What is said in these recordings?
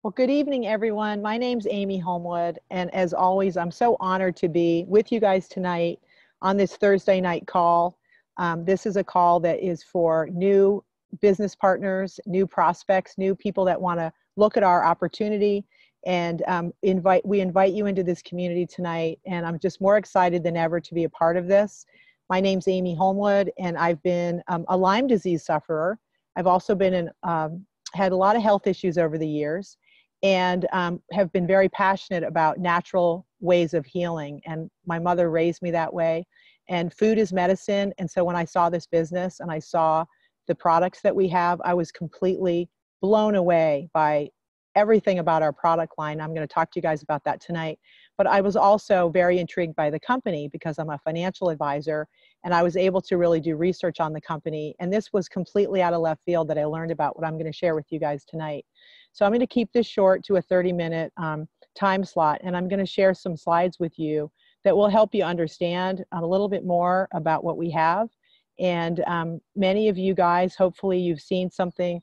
Well, good evening, everyone. My name's Amy Holmwood, and as always, I'm so honored to be with you guys tonight on this Thursday night call. This is a call that is for new business partners, new prospects, new people that want to look at our opportunity, and we invite you into this community tonight. And I'm just more excited than ever to be a part of this. My name's Amy Holmwood, and I've been a Lyme disease sufferer. I've also had a lot of health issues over the years, and have been very passionate about natural ways of healing. And my mother raised me that way. And food is medicine. And so when I saw this business and I saw the products that we have, I was completely blown away by everything about our product line. I'm going to talk to you guys about that tonight. But I was also very intrigued by the company because I'm a financial advisor, and I was able to really do research on the company. And this was completely out of left field that I learned about what I'm going to share with you guys tonight. So I'm going to keep this short to a 30-minute time slot, and I'm going to share some slides with you that will help you understand a little bit more about what we have. And many of you guys, hopefully you've seen something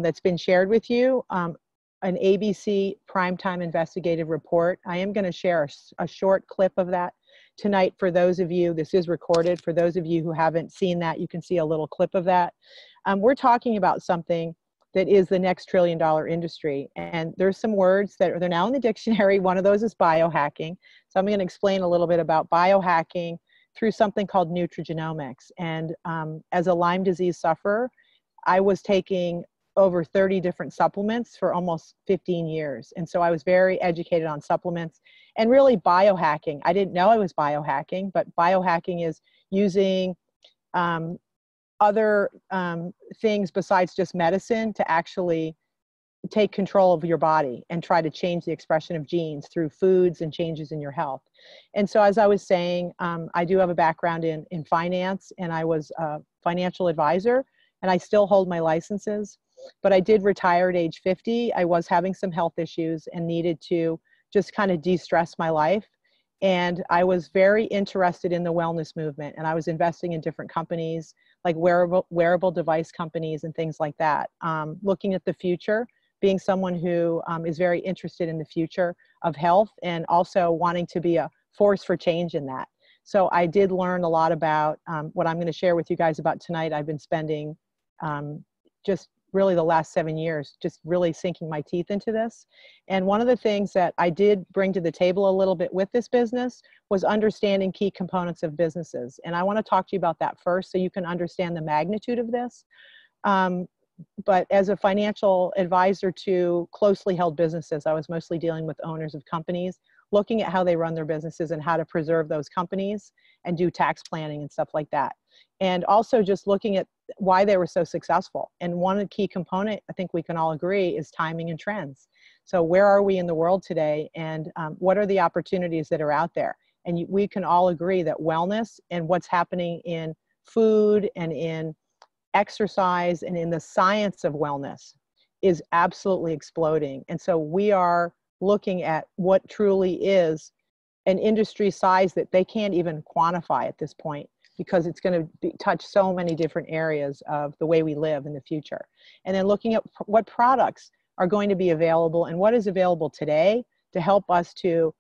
that's been shared with you, an ABC Primetime Investigative Report. I am going to share a short clip of that tonight for those of you. This is recorded. For those of you who haven't seen that, you can see a little clip of that. We're talking about something that is the next trillion-dollar industry. And there's some words that they're now in the dictionary. One of those is biohacking. So I'm going to explain a little bit about biohacking through something called nutrigenomics. And as a Lyme disease sufferer, I was taking over 30 different supplements for almost 15 years. And so I was very educated on supplements and really biohacking. I didn't know I was biohacking, but biohacking is using other things besides just medicine to actually take control of your body and try to change the expression of genes through foods and changes in your health. And so as I was saying, I do have a background in finance, and I was a financial advisor, and I still hold my licenses, but I did retire at age 50. I was having some health issues and needed to just kind of de-stress my life. And I was very interested in the wellness movement, and I was investing in different companies like wearable device companies and things like that. Looking at the future, being someone who is very interested in the future of health and also wanting to be a force for change in that. So I did learn a lot about what I'm going to share with you guys about tonight. I've been spending just really the last 7 years just really sinking my teeth into this. And one of the things that I did bring to the table a little bit with this business was understanding key components of businesses. And I want to talk to you about that first so you can understand the magnitude of this. But as a financial advisor to closely held businesses, I was mostly dealing with owners of companies, looking at how they run their businesses and how to preserve those companies and do tax planning and stuff like that. And also just looking at why they were so successful. And one key component, I think we can all agree, is timing and trends. So where are we in the world today, and what are the opportunities that are out there? And we can all agree that wellness and what's happening in food and in exercise and in the science of wellness is absolutely exploding. And so we are looking at what truly is an industry size that they can't even quantify at this point, because it's going to touch so many different areas of the way we live in the future. And then looking at what products are going to be available and what is available today to help us to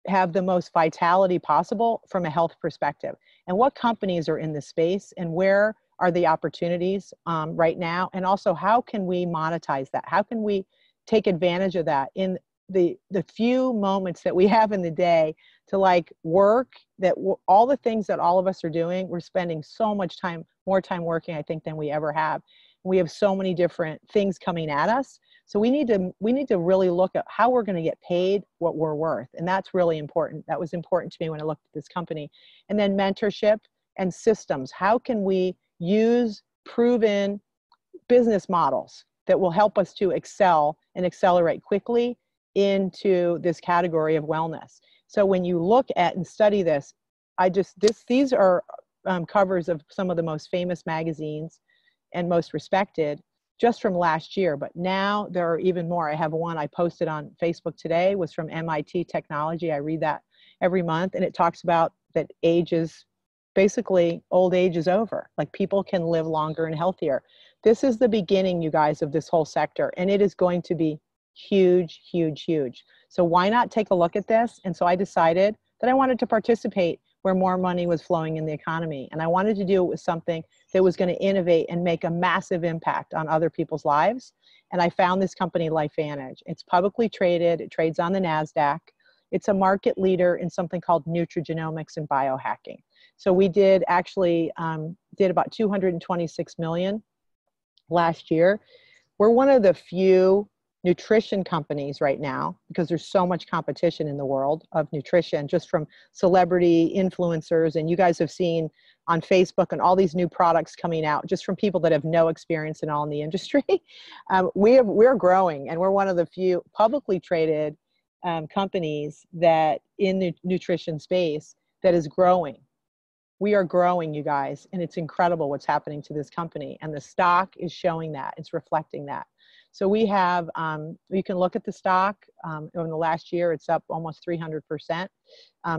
have the most vitality possible from a health perspective. And what companies are in this space, and where are the opportunities right now? And also, how can we monetize that? How can we take advantage of that in the few moments that we have in the day to like work, that all the things that all of us are doing, we're spending so much time, more time working, I think, than we ever have. We have so many different things coming at us. So we need to really look at how we're going to get paid what we're worth. And that's really important. That was important to me when I looked at this company. And then mentorship and systems. How can we use proven business models that will help us to excel and accelerate quickly into this category of wellness? So when you look at and study this, these are covers of some of the most famous magazines and most respected just from last year. But now there are even more. I have one I posted on Facebook today, was from MIT Technology. I read that every month, and it talks about that basically old age is over. Like, people can live longer and healthier. This is the beginning, you guys, of this whole sector, and it is going to be Huge, huge, huge. So why not take a look at this? And so I decided that I wanted to participate where more money was flowing in the economy. And I wanted to do it with something that was going to innovate and make a massive impact on other people's lives. And I found this company, Lifevantage. It's publicly traded. It trades on the NASDAQ. It's a market leader in something called nutrigenomics and biohacking. So we did actually did about 226 million last year. We're one of the few nutrition companies right now, because there's so much competition in the world of nutrition, just from celebrity influencers. And you guys have seen on Facebook and all these new products coming out just from people that have no experience at all in the industry. We're growing, and we're one of the few publicly traded companies that in the nutrition space that is growing. We are growing, you guys, and it's incredible what's happening to this company. And the stock is showing that. It's reflecting that. So we have, you can look at the stock over the last year, it's up almost 300%.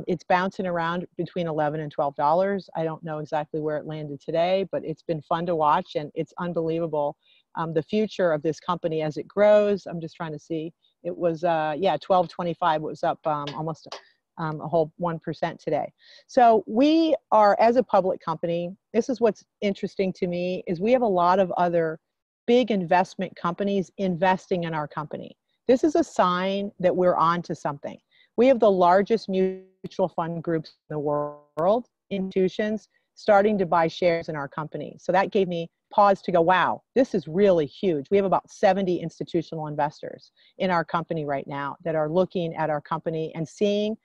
It's bouncing around between $11 and $12. I don't know exactly where it landed today, but it's been fun to watch, and it's unbelievable. The future of this company as it grows, I'm just trying to see, it was, yeah, 12.25, it was up almost a whole 1% today. So we are, as a public company, this is what's interesting to me, is we have a lot of other big investment companies investing in our company. This is a sign that we're on to something. We have the largest mutual fund groups in the world, institutions, starting to buy shares in our company. So that gave me pause to go, wow, this is really huge. We have about 70 institutional investors in our company right now that are looking at our company and seeing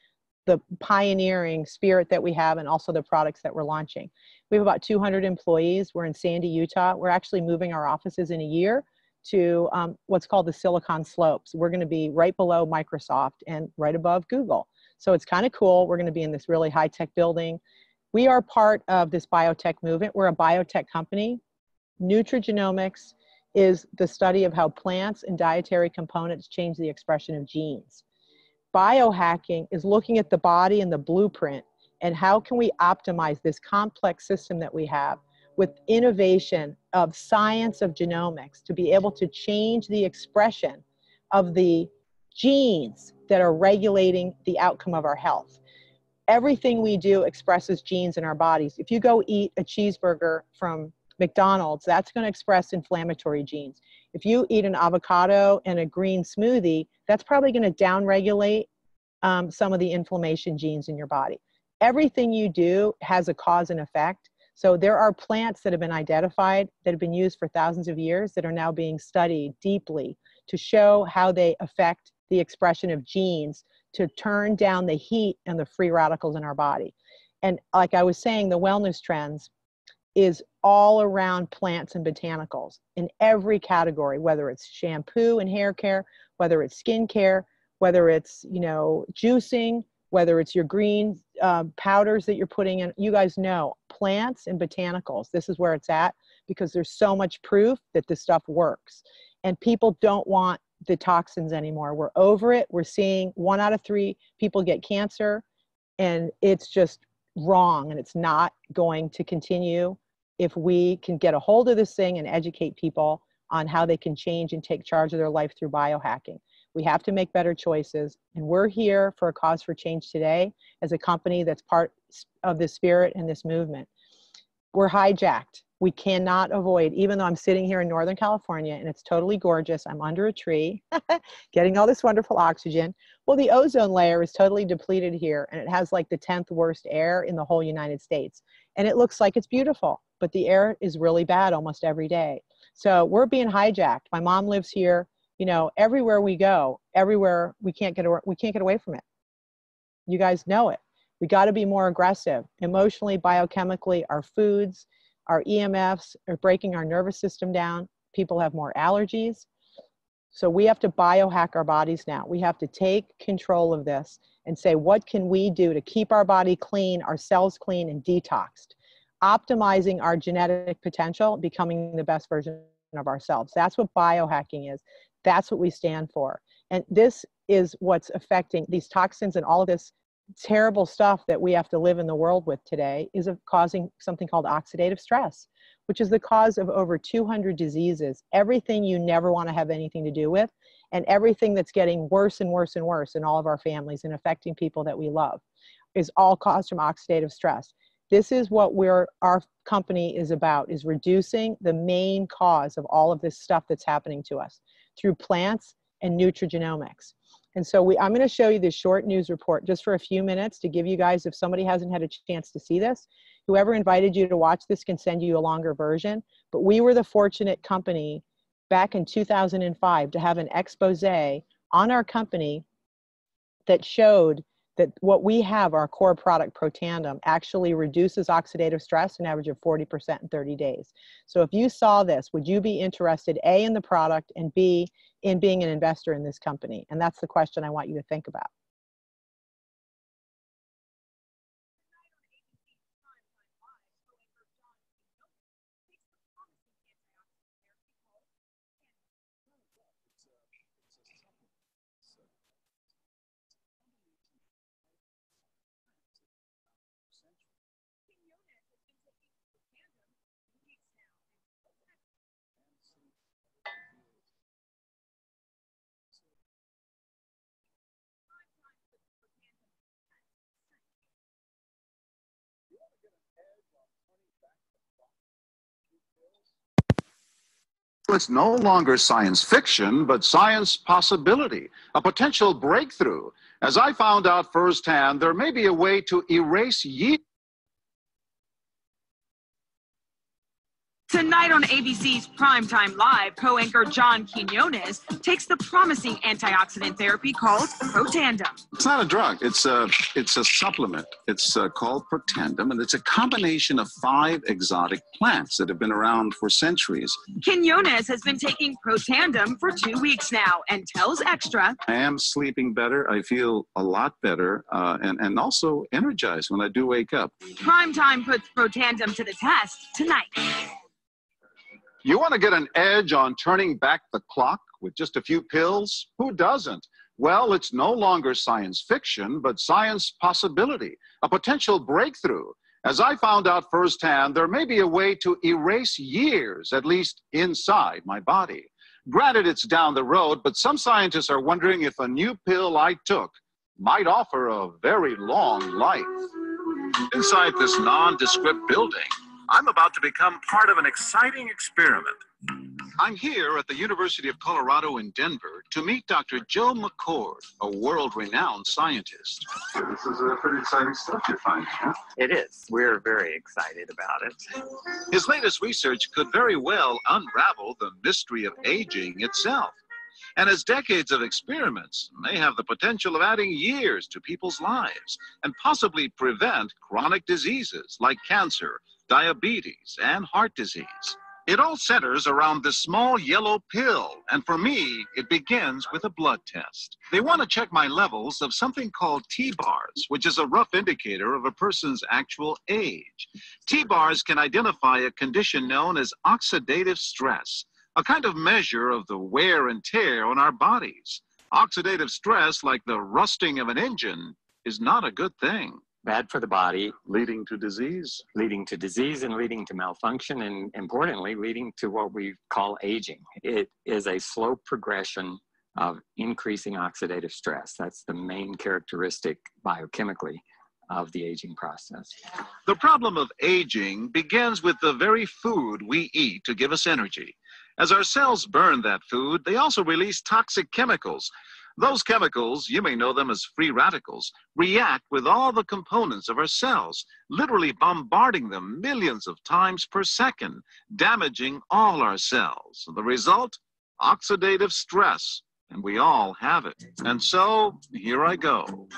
the pioneering spirit that we have, and also the products that we're launching. We have about 200 employees. We're in Sandy, Utah. We're actually moving our offices in a year to what's called the Silicon Slopes. We're going to be right below Microsoft and right above Google. So it's kind of cool. We're going to be in this really high-tech building. We are part of this biotech movement. We're a biotech company. Nutrigenomics is the study of how plants and dietary components change the expression of genes. Biohacking is looking at the body and the blueprint, and how can we optimize this complex system that we have with innovation of science of genomics to be able to change the expression of the genes that are regulating the outcome of our health. Everything we do expresses genes in our bodies. If you go eat a cheeseburger from McDonald's, that's going to express inflammatory genes. If you eat an avocado and a green smoothie, that's probably going to downregulate some of the inflammation genes in your body. Everything you do has a cause and effect. So there are plants that have been identified that have been used for thousands of years that are now being studied deeply to show how they affect the expression of genes to turn down the heat and the free radicals in our body. And like I was saying, the wellness trends is all around plants and botanicals in every category, whether it's shampoo and hair care, whether it's skin care, whether it's, you know, juicing, whether it's your green powders that you're putting in. You guys know plants and botanicals, this is where it's at, because there's so much proof that this stuff works. And people don't want the toxins anymore. We're over it. We're seeing 1 out of 3 people get cancer, and it's just wrong, and it's not going to continue if we can get a hold of this thing and educate people on how they can change and take charge of their life through biohacking. We have to make better choices, and we're here for a cause for change today as a company that's part of this spirit and this movement. We're hijacked. We cannot avoid, even though I'm sitting here in Northern California and it's totally gorgeous, I'm under a tree, getting all this wonderful oxygen. Well, the ozone layer is totally depleted here, and it has like the 10th worst air in the whole United States. And it looks like it's beautiful, but the air is really bad almost every day. So we're being hijacked. My mom lives here. You know, everywhere we go, everywhere, we can't get away from it. You guys know it. We got to be more aggressive emotionally, biochemically. Our foods, our EMFs are breaking our nervous system down. People have more allergies. So we have to biohack our bodies now. We have to take control of this and say, what can we do to keep our body clean, our cells clean and detoxed, optimizing our genetic potential, becoming the best version of ourselves. That's what biohacking is. That's what we stand for. And this is what's affecting these toxins and all of this terrible stuff that we have to live in the world with today is causing something called oxidative stress, which is the cause of over 200 diseases, everything you never want to have anything to do with, and everything that's getting worse and worse and worse in all of our families and affecting people that we love is all caused from oxidative stress. This is what our company is about, is reducing the main cause of all of this stuff that's happening to us through plants and nutrigenomics. And so I'm going to show you this short news report just for a few minutes to give you guys, if somebody hasn't had a chance to see this, whoever invited you to watch this can send you a longer version. But we were the fortunate company back in 2005 to have an expose on our company that showed that what we have, our core product, Protandim, actually reduces oxidative stress an average of 40% in 30 days. So if you saw this, would you be interested, A, in the product, and B, in being an investor in this company? And that's the question I want you to think about. It's no longer science fiction, but science possibility, a potential breakthrough. As I found out firsthand, there may be a way to erase yeast. Tonight on ABC's Primetime Live, co-anchor John Quinones takes the promising antioxidant therapy called Protandim. It's not a drug. It's a supplement. It's called Protandim, and it's a combination of 5 exotic plants that have been around for centuries. Quinones has been taking Protandim for 2 weeks now and tells Extra, I am sleeping better. I feel a lot better and also energized when I do wake up. Primetime puts Protandim to the test tonight. You want to get an edge on turning back the clock with just a few pills? Who doesn't? Well, it's no longer science fiction, but science possibility, a potential breakthrough. As I found out firsthand, there may be a way to erase years, at least inside my body. Granted, it's down the road, but some scientists are wondering if a new pill I took might offer a very long life. Inside this nondescript building, I'm about to become part of an exciting experiment. I'm here at the University of Colorado in Denver to meet Dr. Joe McCord, a world-renowned scientist. This is pretty exciting stuff you find, huh? It is. We're very excited about it. His latest research could very well unravel the mystery of aging itself. And his decades of experiments may have the potential of adding years to people's lives and possibly prevent chronic diseases like cancer, diabetes, and heart disease. It all centers around this small yellow pill, and for me, it begins with a blood test. They want to check my levels of something called T-bars, which is a rough indicator of a person's actual age. T-bars can identify a condition known as oxidative stress, a kind of measure of the wear and tear on our bodies. Oxidative stress, like the rusting of an engine, is not a good thing. Bad for the body. Leading to disease. Leading to disease and leading to malfunction, and importantly, leading to what we call aging. It is a slow progression of increasing oxidative stress. That's the main characteristic biochemically of the aging process. The problem of aging begins with the very food we eat to give us energy. As our cells burn that food, they also release toxic chemicals. Those chemicals, you may know them as free radicals, react with all the components of our cells, literally bombarding them millions of times per second, damaging all our cells. The result? Oxidative stress. And we all have it. And so, here I go.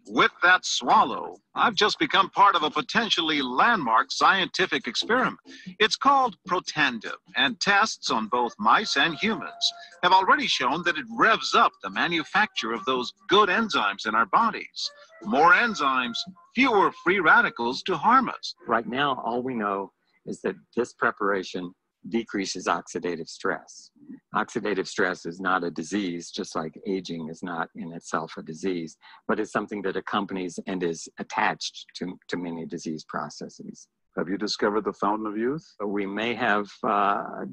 With that swallow, I've just become part of a potentially landmark scientific experiment. It's called Protandim, and tests on both mice and humans have already shown that it revs up the manufacture of those good enzymes in our bodies. More enzymes, fewer free radicals to harm us. Right now, all we know is that this preparation decreases oxidative stress. Oxidative stress is not a disease, just like aging is not in itself a disease, but it's something that accompanies and is attached to many disease processes. Have you discovered the fountain of youth? We may have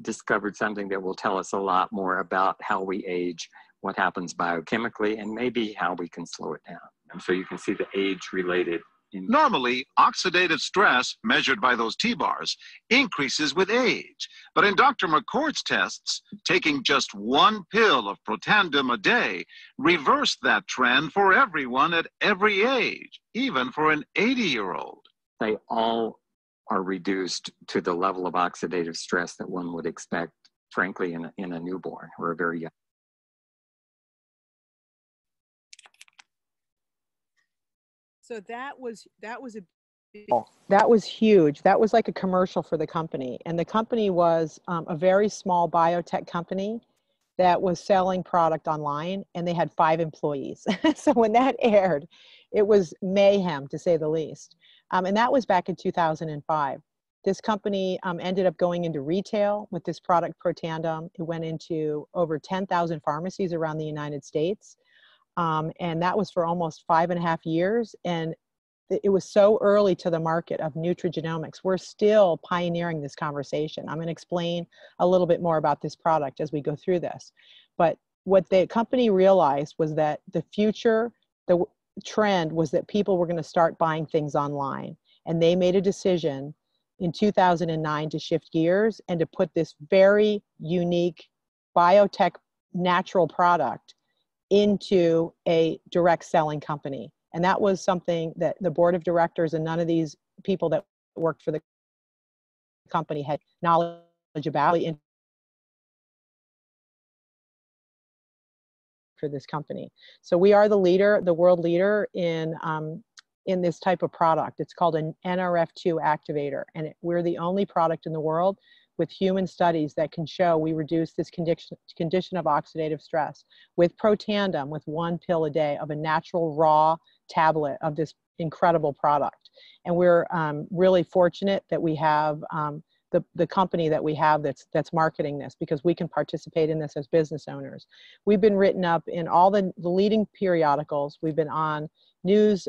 discovered something that will tell us a lot more about how we age, what happens biochemically, and maybe how we can slow it down. And so you can see the age-related. Normally, oxidative stress, measured by those T-bars, increases with age. But in Dr. McCord's tests, taking just one pill of Protandim a day reversed that trend for everyone at every age, even for an 80-year-old. They all are reduced to the level of oxidative stress that one would expect, frankly, in a newborn or a very young. So that was that was huge. That was like a commercial for the company. And the company was a very small biotech company that was selling product online, and they had 5 employees. So when that aired, it was mayhem, to say the least. And that was back in 2005. This company ended up going into retail with this product, Protandim. It went into over 10,000 pharmacies around the United States. And that was for almost 5.5 years. And it was so early to the market of nutrigenomics. We're still pioneering this conversation. I'm going to explain a little bit more about this product as we go through this. But what the company realized was that the future, the trend was that people were going to start buying things online. And they made a decision in 2009 to shift gears and to put this very unique biotech natural product into a direct selling company. And that was something that the board of directors and none of these people that worked for the company had knowledge about for this company. So we are the leader, the world leader in this type of product. It's called an NRF2 activator. And we're the only product in the world with human studies that can show we reduce this condition of oxidative stress with Protandim, with 1 pill a day of a natural raw tablet of this incredible product. And we're really fortunate that we have the company that we have that's marketing this, because we can participate in this as business owners. We've been written up in all the leading periodicals. We've been on news,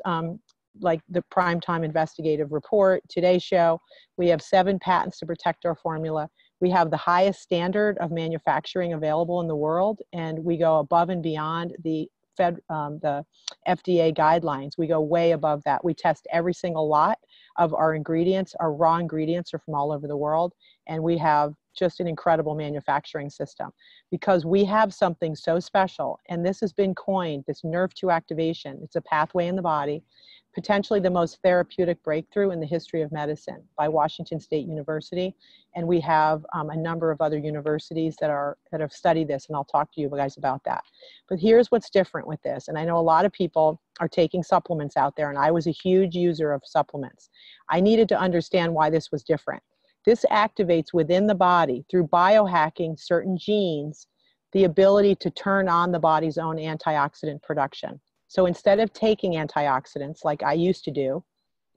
like the Primetime Investigative Report, Today Show. We have 7 patents to protect our formula. We have the highest standard of manufacturing available in the world, and we go above and beyond the FDA guidelines. We go way above that. We test every single lot of our ingredients. Our raw ingredients are from all over the world, and we have just an incredible manufacturing system because we have something so special. And this has been coined, this NRF2 activation. It's a pathway in the body, potentially the most therapeutic breakthrough in the history of medicine by Washington State University. And we have a number of other universities that have studied this, and I'll talk to you guys about that. But here's what's different with this. And I know a lot of people are taking supplements out there, and I was a huge user of supplements. I needed to understand why this was different. This activates within the body through biohacking certain genes, the ability to turn on the body's own antioxidant production. So instead of taking antioxidants like I used to do,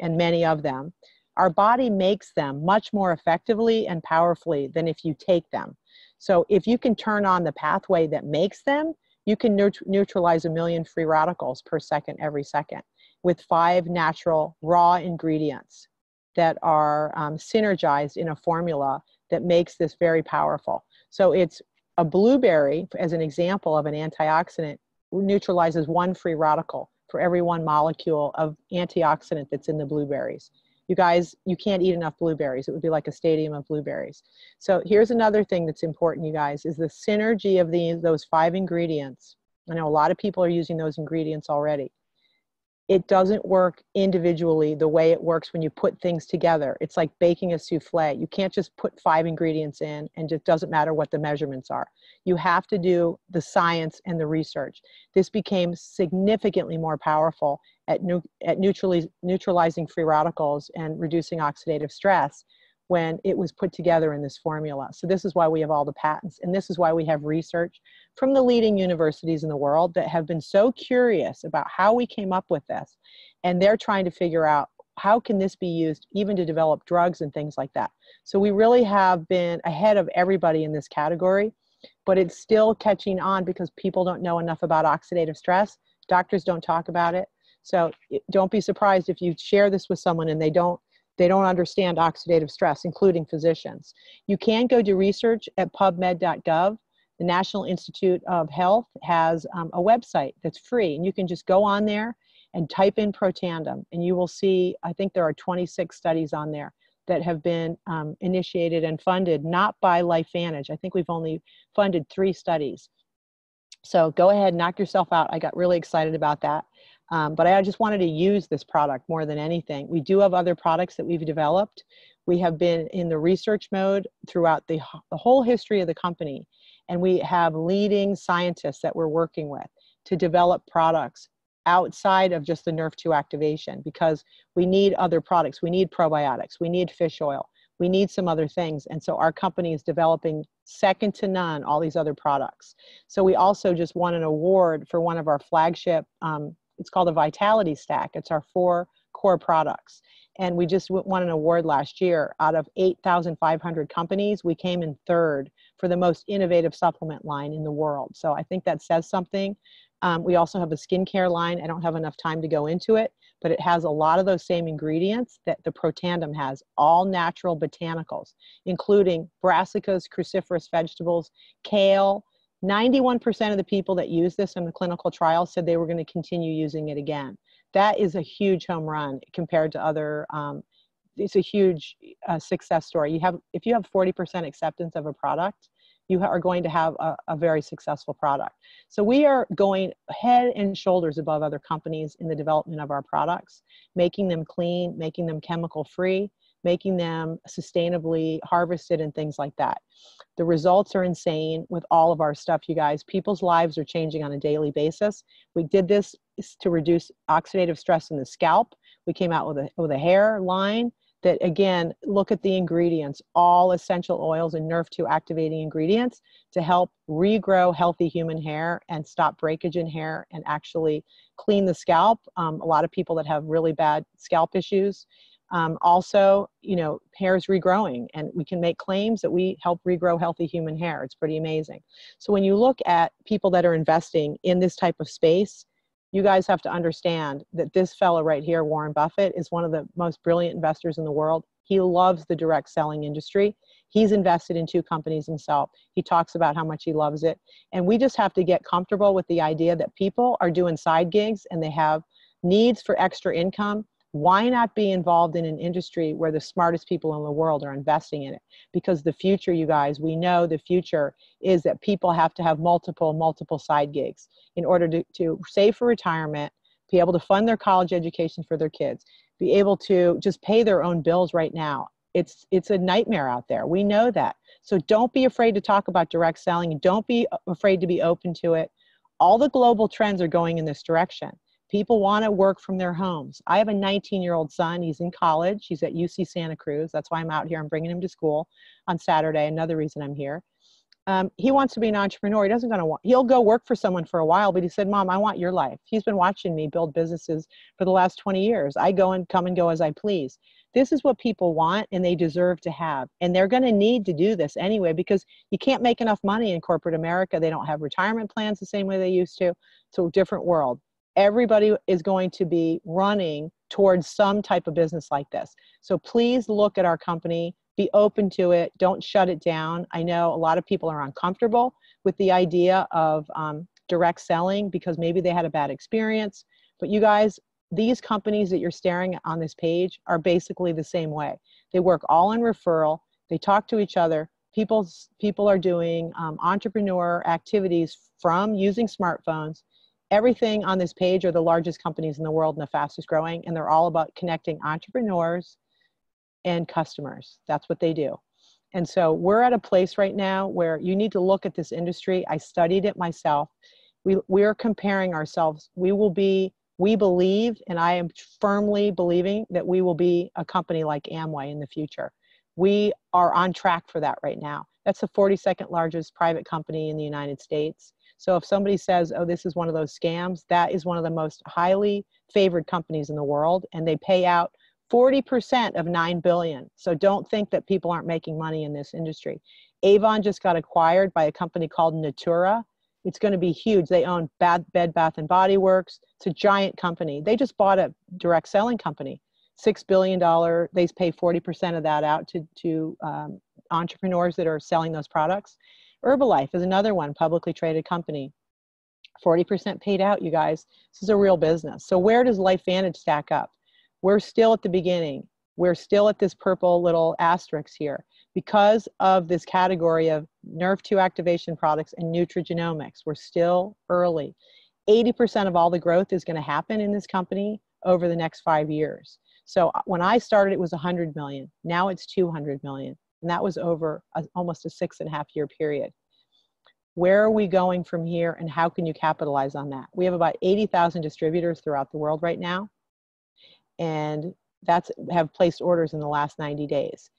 and many of them, our body makes them much more effectively and powerfully than if you take them. So if you can turn on the pathway that makes them, you can neutralize 1 million free radicals per second every second with 5 natural raw ingredients that are synergized in a formula that makes this very powerful. So it's a blueberry, as an example of an antioxidant, neutralizes 1 free radical for every 1 molecule of antioxidant that's in the blueberries. You guys, you can't eat enough blueberries. It would be like a stadium of blueberries. So here's another thing that's important, you guys, is the synergy of those 5 ingredients. I know a lot of people are using those ingredients already. It doesn't work individually the way it works when you put things together. It's like baking a souffle. You can't just put 5 ingredients in and it doesn't matter what the measurements are. You have to do the science and the research. This became significantly more powerful at neutralizing free radicals and reducing oxidative stress when it was put together in this formula. So this is why we have all the patents, and this is why we have research from the leading universities in the world that have been so curious about how we came up with this. And they're trying to figure out how can this be used even to develop drugs and things like that? So we really have been ahead of everybody in this category, but it's still catching on because people don't know enough about oxidative stress. Doctors don't talk about it. So don't be surprised if you share this with someone and they don't understand oxidative stress, including physicians. You can go do research at pubmed.gov. The National Institute of Health has a website that's free, and you can just go on there and type in Protandim, and you will see, I think there are 26 studies on there that have been initiated and funded, not by Lifevantage. I think we've only funded 3 studies. So go ahead, knock yourself out. I got really excited about that. But I just wanted to use this product more than anything. We do have other products that we've developed. We have been in the research mode throughout the whole history of the company. And we have leading scientists that we're working with to develop products outside of just the Nerve2 activation, because we need other products. We need probiotics. We need fish oil. We need some other things. And so our company is developing second to none all these other products. So we also just won an award for one of our flagship, it's called a Vitality Stack. It's our 4 core products. And we just won an award last year. Out of 8,500 companies, we came in 3rd for the most innovative supplement line in the world. So I think that says something. We also have a skincare line. I don't have enough time to go into it, but it has a lot of those same ingredients that the Protandim has, all natural botanicals, including brassicas, cruciferous vegetables, kale. 91% of the people that use this in the clinical trial said they were going to continue using it again. That is a huge home run compared to other, it's a huge success story. If you have 40% acceptance of a product, you are going to have a very successful product. So we are going head and shoulders above other companies in the development of our products, making them clean, making them chemical free, making them sustainably harvested and things like that. The results are insane with all of our stuff, you guys. People's lives are changing on a daily basis. We did this to reduce oxidative stress in the scalp. We came out with a hair line that, again, look at the ingredients, all essential oils and Nerve2 activating ingredients to help regrow healthy human hair and stop breakage in hair and actually clean the scalp. A lot of people that have really bad scalp issues. Also, hair is regrowing, and we can make claims that we help regrow healthy human hair. It's pretty amazing. So when you look at people that are investing in this type of space, you guys have to understand that this fellow right here, Warren Buffett, is one of the most brilliant investors in the world. He loves the direct selling industry. He's invested in 2 companies himself. He talks about how much he loves it. And we just have to get comfortable with the idea that people are doing side gigs and they have needs for extra income. Why not be involved in an industry where the smartest people in the world are investing in it? Because the future, you guys, we know the future is that people have to have multiple side gigs in order to save for retirement, be able to fund their college education for their kids, be able to just pay their own bills right now. It's a nightmare out there. We know that. So don't be afraid to talk about direct selling. Don't be afraid to be open to it. All the global trends are going in this direction. People want to work from their homes. I have a 19-year-old son. He's in college. He's at UC Santa Cruz. That's why I'm out here. I'm bringing him to school on Saturday. Another reason I'm here. He wants to be an entrepreneur. He'll go work for someone for a while, but he said, Mom, I want your life. He's been watching me build businesses for the last 20 years. I go and come and go as I please. This is what people want and they deserve to have. And they're going to need to do this anyway, because you can't make enough money in corporate America. They don't have retirement plans the same way they used to. It's a different world. Everybody is going to be running towards some type of business like this. So please look at our company, be open to it. Don't shut it down. I know a lot of people are uncomfortable with the idea of direct selling because maybe they had a bad experience. But you guys, these companies that you're staring at on this page are basically the same way. They work all in referral. They talk to each other. People are doing entrepreneur activities from using smartphones. Everything on this page are the largest companies in the world and the fastest growing, and they're all about connecting entrepreneurs and customers. That's what they do. And so we're at a place right now where you need to look at this industry. I studied it myself. We are comparing ourselves. We believe, and I am firmly believing that we will be a company like Amway in the future. We are on track for that right now. That's the 42nd largest private company in the United States. So if somebody says, oh, this is one of those scams, that is one of the most highly favored companies in the world, and they pay out 40% of 9 billion. So don't think that people aren't making money in this industry. Avon just got acquired by a company called Natura. It's going to be huge. They own Bed Bath & Body Works. It's a giant company. They just bought a direct selling company, $6 billion. They pay 40% of that out to entrepreneurs that are selling those products. Herbalife is another one, publicly traded company. 40% paid out, you guys. This is a real business. So where does Lifevantage stack up? We're still at the beginning. We're still at this purple little asterisk here because of this category of Nerve2 activation products and nutrigenomics. We're still early. 80% of all the growth is going to happen in this company over the next 5 years. So when I started, it was 100 million. Now it's 200 million. And that was over almost a 6.5-year period. Where are we going from here and how can you capitalize on that? We have about 80,000 distributors throughout the world right now. And have placed orders in the last 90 days.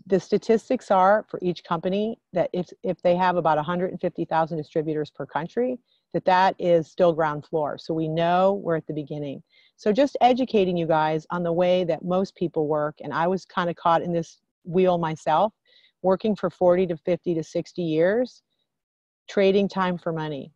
The statistics are for each company that if they have about 150,000 distributors per country, that is still ground floor. So we know we're at the beginning. So just educating you guys on the way that most people work. And I was kind of caught in this wheel myself, working for 40 to 50 to 60 years, trading time for money.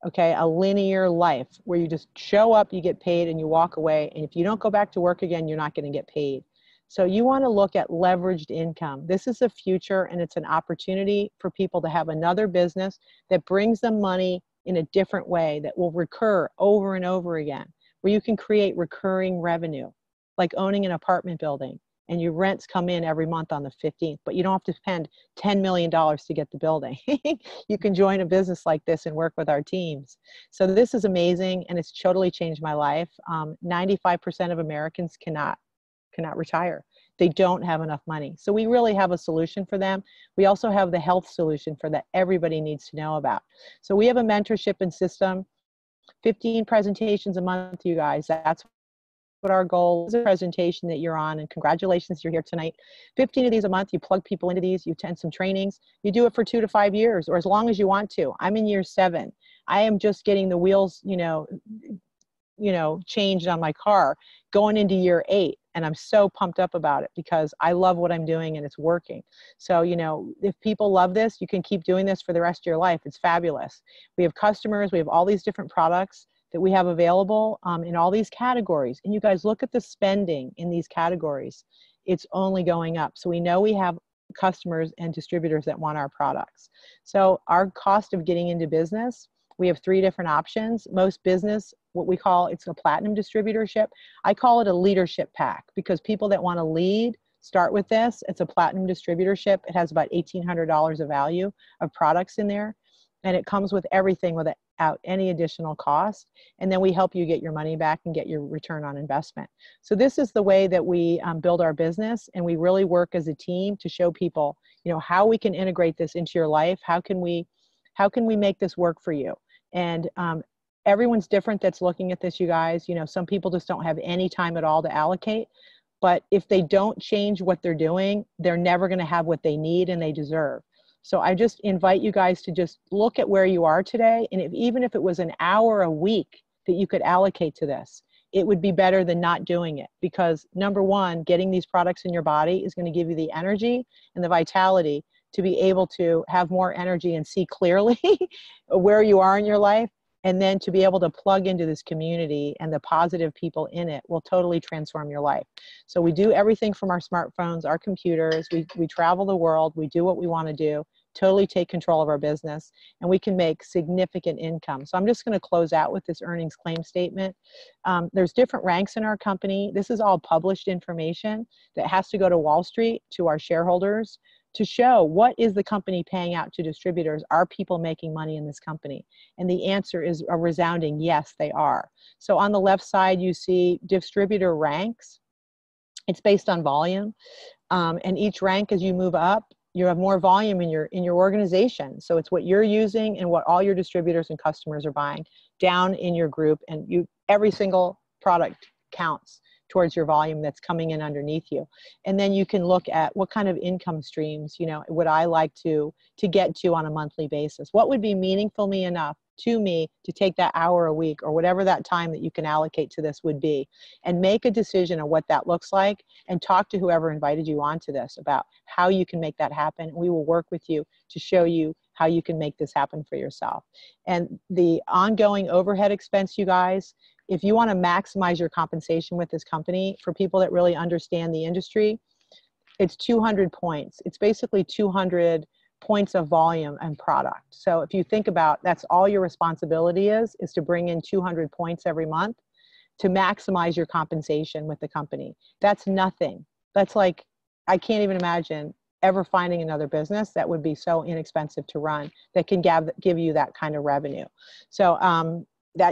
Okay, a linear life where you just show up, you get paid, and you walk away. And if you don't go back to work again, you're not going to get paid. So you want to look at leveraged income. This is a future, and it's an opportunity for people to have another business that brings them money in a different way that will recur over and over again, where you can create recurring revenue, like owning an apartment building. And your rents come in every month on the 15th, but you don't have to spend $10 million to get the building. You can join a business like this and work with our teams. So this is amazing, and it's totally changed my life. 95% of Americans cannot retire. They don't have enough money. So we really have a solution for them. We also have the health solution for that everybody needs to know about. So we have a mentorship and system, 15 presentations a month, you guys. That's what our goal is, a presentation that you're on, and congratulations, you're here tonight. 15 of these a month, you plug people into these, you attend some trainings, you do it for 2 to 5 years or as long as you want to. I'm in year 7. I am just getting the wheels, changed on my car going into year 8. And I'm so pumped up about it because I love what I'm doing and it's working. So, if people love this, you can keep doing this for the rest of your life. It's fabulous. We have customers, we have all these different products that we have available in all these categories. And you guys look at the spending in these categories. It's only going up. So we know we have customers and distributors that want our products. So our cost of getting into business, we have 3 different options. Most business, what we call, it's a platinum distributorship. I call it a leadership pack because people that want to lead start with this. It's a platinum distributorship. It has about $1,800 of value of products in there. And it comes with everything without any additional cost. And then we help you get your money back and get your return on investment. So this is the way that we build our business. And we really work as a team to show people, how we can integrate this into your life. How can we make this work for you? And everyone's different that's looking at this, you guys. Some people just don't have any time at all to allocate. But if they don't change what they're doing, they're never going to have what they need and they deserve. So I just invite you guys to just look at where you are today. And even if it was an hour a week that you could allocate to this, it would be better than not doing it. Because number one, getting these products in your body is going to give you the energy and the vitality to be able to have more energy and see clearly where you are in your life. And then to be able to plug into this community and the positive people in it will totally transform your life. So we do everything from our smartphones, our computers, we travel the world, we do what we want to do, totally take control of our business, and we can make significant income. So I'm just going to close out with this earnings claim statement. There's different ranks in our company. This is all published information that has to go to Wall Street, to our shareholders, to show what is the company paying out to distributors? Are people making money in this company? And the answer is a resounding yes, they are. So on the left side, you see distributor ranks. It's based on volume. And each rank, as you move up, you have more volume in your organization. So it's what you're using and what all your distributors and customers are buying down in your group. And every single product counts towards your volume that's coming in underneath you. And then you can look at what kind of income streams, you know, would I like to get to on a monthly basis? What would be meaningful to me to take that hour a week or whatever that time that you can allocate to this would be, and make a decision on what that looks like, and talk to whoever invited you onto this about how you can make that happen. We will work with you to show you how you can make this happen for yourself. And the ongoing overhead expense, you guys, if you want to maximize your compensation with this company, for people that really understand the industry, it's 200 points. It's basically 200 points of volume and product. So if you think about, that's all your responsibility is to bring in 200 points every month to maximize your compensation with the company. That's nothing. That's like, I can't even imagine ever finding another business that would be so inexpensive to run that can give you that kind of revenue. So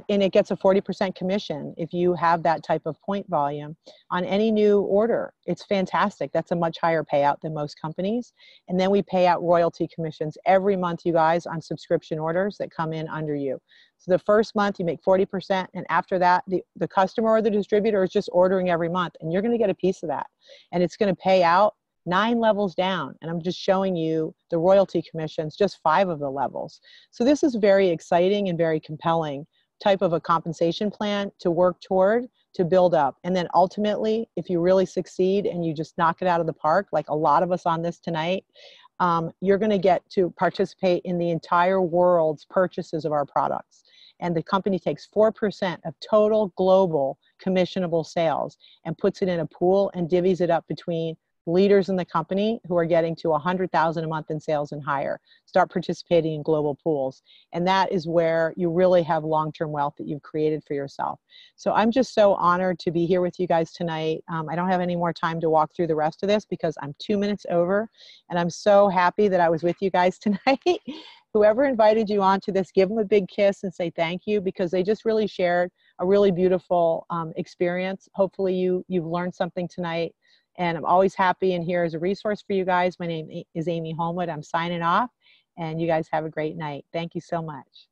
and it gets a 40% commission if you have that type of point volume on any new order. It's fantastic. That's a much higher payout than most companies. And then we pay out royalty commissions every month, you guys, on subscription orders that come in under you. So the first month you make 40%, and after that, the customer or the distributor is just ordering every month, and you're going to get a piece of that. And it's going to pay out 9 levels down. And I'm just showing you the royalty commissions, just 5 of the levels. So this is very exciting and very compelling type of a compensation plan to work toward, to build up. And then ultimately, if you really succeed and you just knock it out of the park, like a lot of us on this tonight, you're going to get to participate in the entire world's purchases of our products. And the company takes 4% of total global commissionable sales and puts it in a pool and divvies it up between leaders in the company who are getting to 100,000 a month in sales and higher. Start participating in global pools. And that is where you really have long-term wealth that you've created for yourself. So I'm just so honored to be here with you guys tonight. I don't have any more time to walk through the rest of this because I'm 2 minutes over, and I'm so happy that I was with you guys tonight. Whoever invited you onto this, give them a big kiss and say thank you, because they just really shared a really beautiful experience. Hopefully you've learned something tonight. And I'm always happy and here as a resource for you guys. My name is Amy Holmwood. I'm signing off, and you guys have a great night. Thank you so much.